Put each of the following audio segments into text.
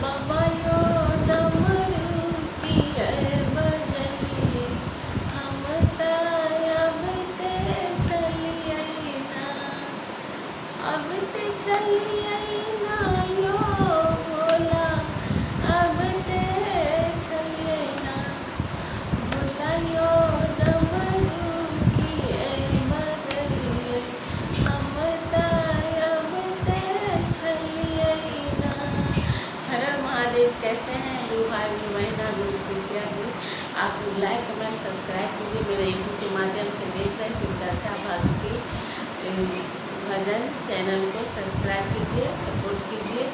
बाबा यो डमरू की बजली हम अब ते चलिए ना, अब ते चलिए ना यो भोला, अब ते चलिए ना। भोला यो डमरू की बजली हम अब ते चलिए ना। हर हर महादेव। कैसे हैं गुरु भाई गुरु बहना गुरु शिष्या जी? आप लोग लाइक कमेंट सब्सक्राइब कीजिए। मेरे यूट्यूब के माध्यम से देख रहे शिव चर्चा भक्ति भजन चैनल को सब्सक्राइब कीजिए, सपोर्ट कीजिए।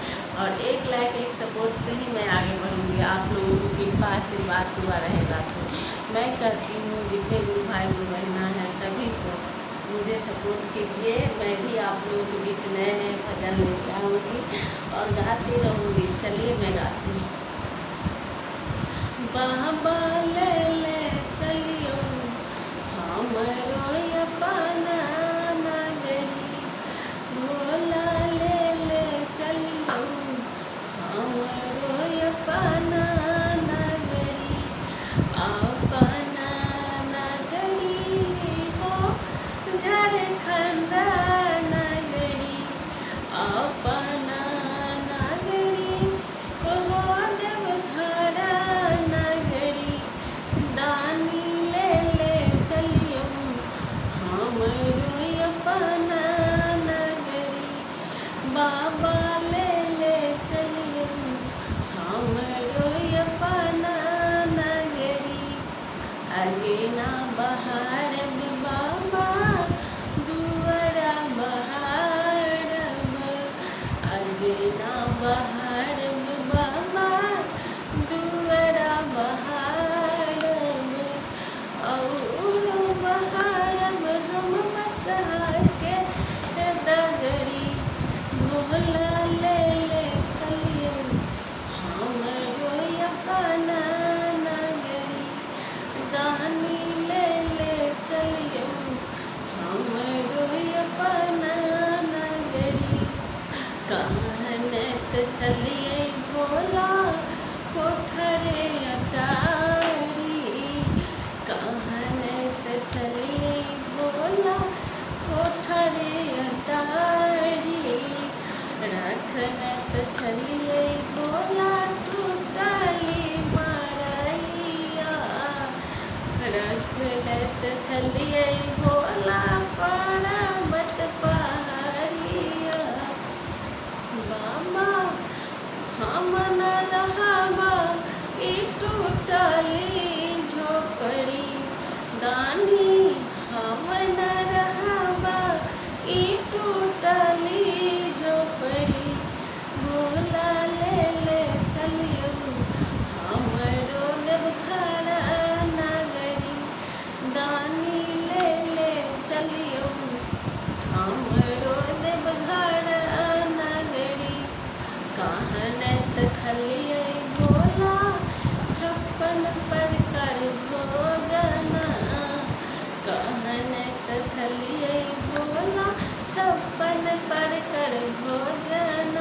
और एक लाइक एक सपोर्ट से ही मैं आगे बढ़ूँगी। आप लोगों की कृपा आशीर्वाद दुआ रहेगा। तो मैं कहती हूँ जितने गुरु भाई गुरु बहना है सभी को मुझे सपोर्ट कीजिए। मैं भी आप लोगों के बीच नए नए भजन लेके आऊँगी और गाती रहूँगी। चलिए मैं गाती हूँ। बाबा ले ले चलियो हमरो अपना नगरी, भोला ले ले चलियो हमरो अपना नगरी, अपना नगरी हो झारखंड नगरी, अपना नगरी हो देवघर नगरी, दानी ले ले चलियो हमरो अपना नगरी, बाबा ले ले चलियो हमरो अपना नगरी। आगे ना बहार बाबा दुआरा बहार, आगे ना बहार बाबा दुआरा बहार, और बहार हम बसा के डगरी, भोला ले ले चलियो हमरो अपना नगरी, दानी ले ले चलियो हमरो अपना नगरी। कहनत चलिए भोला कोठरे अटारी, कहनत चलिए भोला कोठरे अटारी, रखनत चलिए भोला टूटली मरैया, रखनत चलिए भोला पर्वत पहाड़िया, बाबा हम न रहबा ई टूटली झोपड़ी, दानी हम न रहबा ई टूटली झोपड़ी, भोला ले ले चलियो हमरो देवघर नगरी, दानी ले ले चलियो हमरो देवघर नगरी। कहनत चलिए भोला 56 प्रकार भोजन, कहनत चलिए भोला 56 प्रकार भोजन,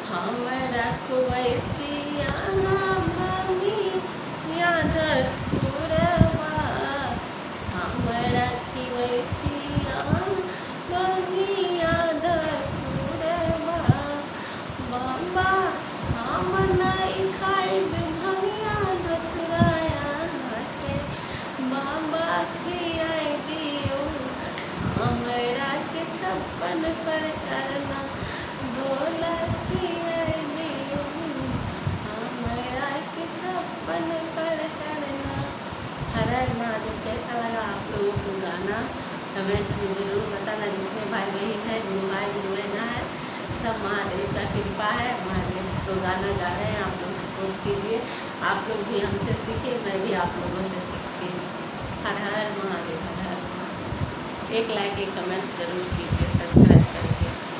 हमरा खुआइ छी अहाँ भंगी धतूरवा, हमरा खुआइ छी अहाँ भंगी धतूरवा, बाबा हम नहीं खाइब भंगिया धतूराया के, बाबा खियाइ दियो हमरा के 56 प्रकार ना, भोला खियाइ दियो हमरा के 56 प्रकार ना। हर हर महादेव। कैसा लगा आप लोगों को गाना कमेंट में ज़रूर बताना। जितने भाई बहन हैं गुरु भाई गुरु बहना है सब महादेव का कृपा है। महादेव तो गाना गा रहे हैं, आप लोग सपोर्ट कीजिए। आप लोग भी हमसे सीखिए, मैं भी आप लोगों से सीखती हूँ। हर हर महादेव, हर हर महादेव। एक लाइक एक कमेंट जरूर कीजिए सर।